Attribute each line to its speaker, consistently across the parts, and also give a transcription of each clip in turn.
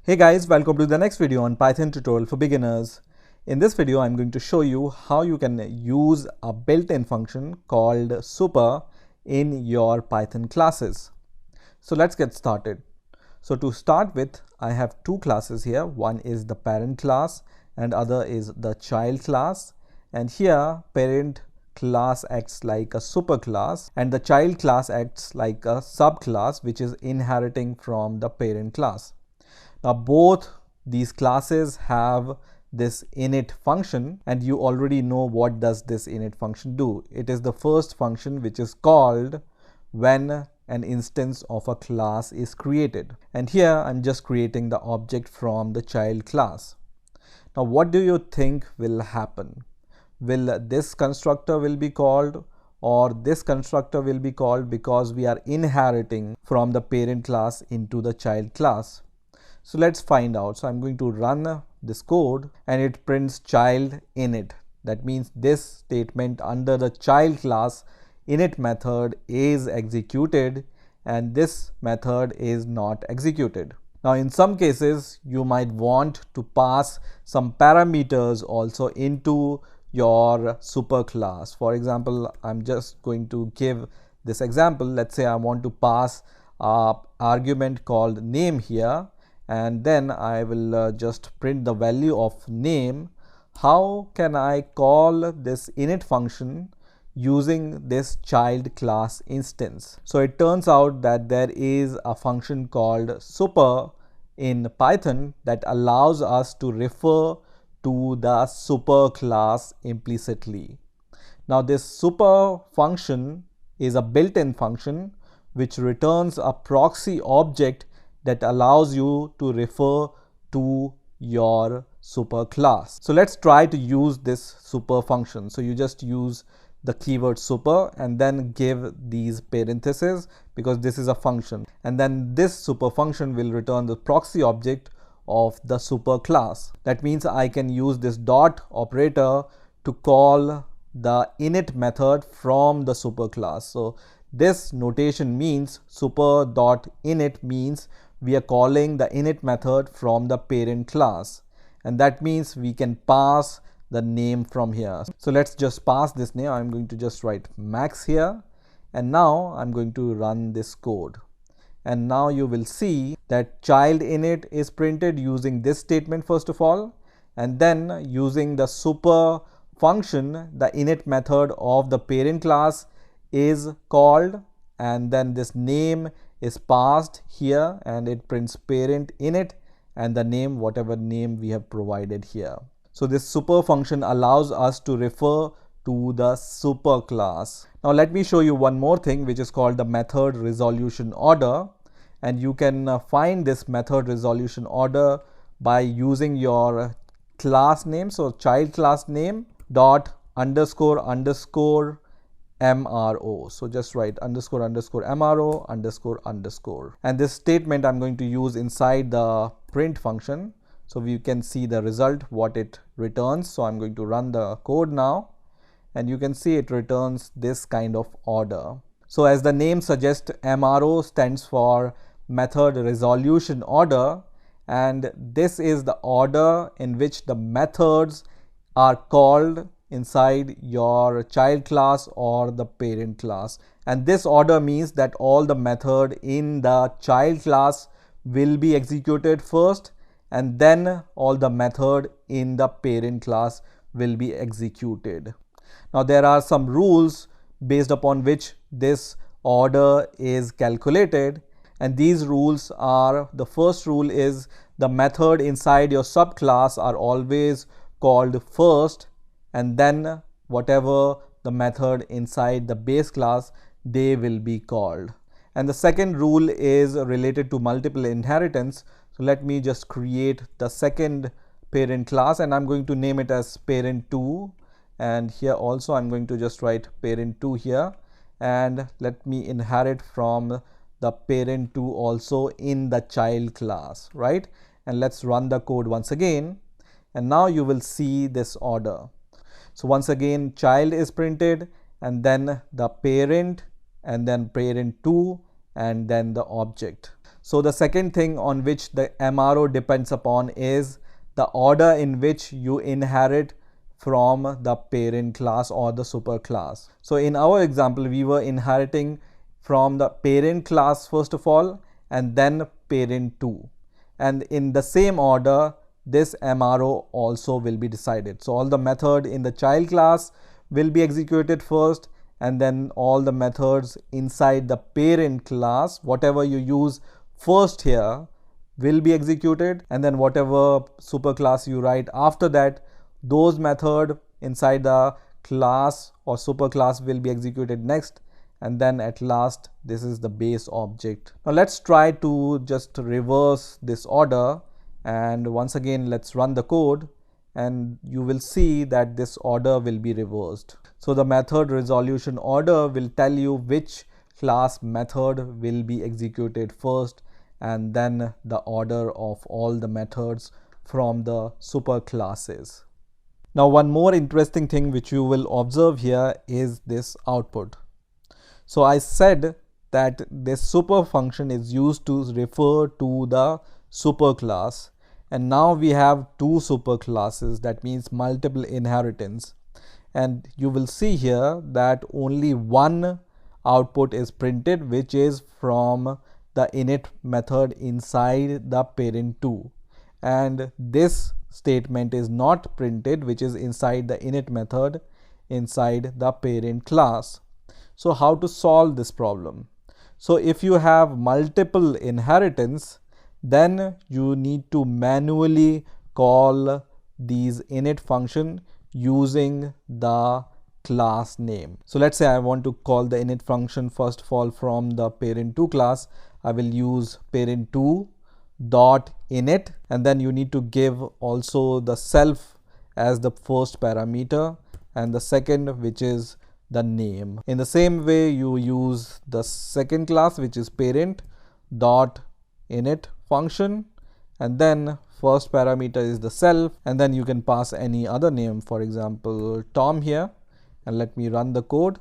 Speaker 1: Hey guys, welcome to the next video on Python tutorial for beginners. In this video, I'm going to show you how you can use a built-in function called super in your Python classes. So let's get started. So to start with, I have two classes here. One is the parent class and other is the child class. And here, parent class acts like a super class and the child class acts like a subclass which is inheriting from the parent class. Now both these classes have this init function and you already know what does this init function do. It is the first function which is called when an instance of a class is created. And here I'm just creating the object from the child class. Now what do you think will happen? Will this constructor will be called or this constructor will be called because we are inheriting from the parent class into the child class? So let's find out. So I'm going to run this code and it prints child init. That means this statement under the child class init method is executed and this method is not executed. Now in some cases you might want to pass some parameters also into your super class. For example, I'm just going to give this example. Let's say I want to pass an argument called name here. And then I will just print the value of name. How can I call this init function using this child class instance? So it turns out that there is a function called super in Python that allows us to refer to the super class implicitly. Now this super function is a built-in function which returns a proxy object that allows you to refer to your super class. So let's try to use this super function. So you just use the keyword super and then give these parentheses because this is a function. And then this super function will return the proxy object of the super class. That means I can use this dot operator to call the init method from the super class. So this notation means super.init means we are calling the init method from the parent class, and that means we can pass the name from here. So let's just pass this name. I'm going to just write max here, and now I'm going to run this code. And now you will see that child init is printed using this statement first of all, and then using the super function, the init method of the parent class is called, and then this name is passed here and it prints parent init and the name, whatever name we have provided here. So this super function allows us to refer to the super class. Now let me show you one more thing which is called the method resolution order, and you can find this method resolution order by using your class name. So child class name dot underscore underscore MRO. So just write underscore underscore MRO underscore underscore. And this statement I'm going to use inside the print function. So we can see the result, what it returns. So I'm going to run the code now. And you can see it returns this kind of order. So as the name suggests, MRO stands for method resolution order. And this is the order in which the methods are called inside your child class or the parent class. And this order means that all the method in the child class will be executed first, and then all the method in the parent class will be executed. Now there are some rules based upon which this order is calculated, and these rules are, the first rule is the method inside your subclass are always called first, and then whatever the method inside the base class, they will be called. And the second rule is related to multiple inheritance. So let me just create the second parent class and I'm going to name it as parent2, and here also I'm going to just write parent2 here, and let me inherit from the parent2 also in the child class, right? And let's run the code once again, and now you will see this order. So once again, child is printed and then the parent and then parent2 and then the object. So the second thing on which the MRO depends upon is the order in which you inherit from the parent class or the superclass. So in our example, we were inheriting from the parent class first of all, and then parent2. And in the same order, this MRO also will be decided. So all the method in the child class will be executed first, and then all the methods inside the parent class, whatever you use first here, will be executed, and then whatever superclass you write after that, those method inside the class or superclass will be executed next, and then at last this is the base object. Now let's try to just reverse this order, and once again let's run the code, and you will see that this order will be reversed. So the method resolution order will tell you which class method will be executed first, and then the order of all the methods from the superclasses. Now one more interesting thing which you will observe here is this output. So I said that this super function is used to refer to the superclass, and now we have two superclasses, that means multiple inheritance, and you will see here that only one output is printed, which is from the init method inside the parent2, and this statement is not printed, which is inside the init method inside the parent class. So how to solve this problem? So if you have multiple inheritance, then you need to manually call these init function using the class name. So let's say I want to call the init function first of all from the parent2 class. I will use parent2 dot init, and then you need to give also the self as the first parameter, and the second, which is the name. In the same way, you use the second class, which is parent dot init function, and then first parameter is the self, and then you can pass any other name, for example Tom here, and let me run the code,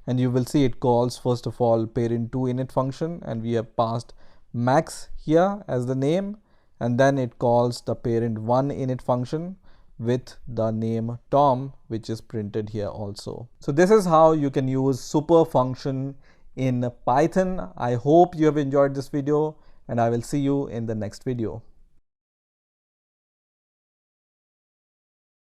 Speaker 1: and you will see it calls first of all parent2 init function, and we have passed Max here as the name, and then it calls the parent1 init function with the name Tom, which is printed here also. So this is how you can use super function in Python. I hope you have enjoyed this video, and I will see you in the next video.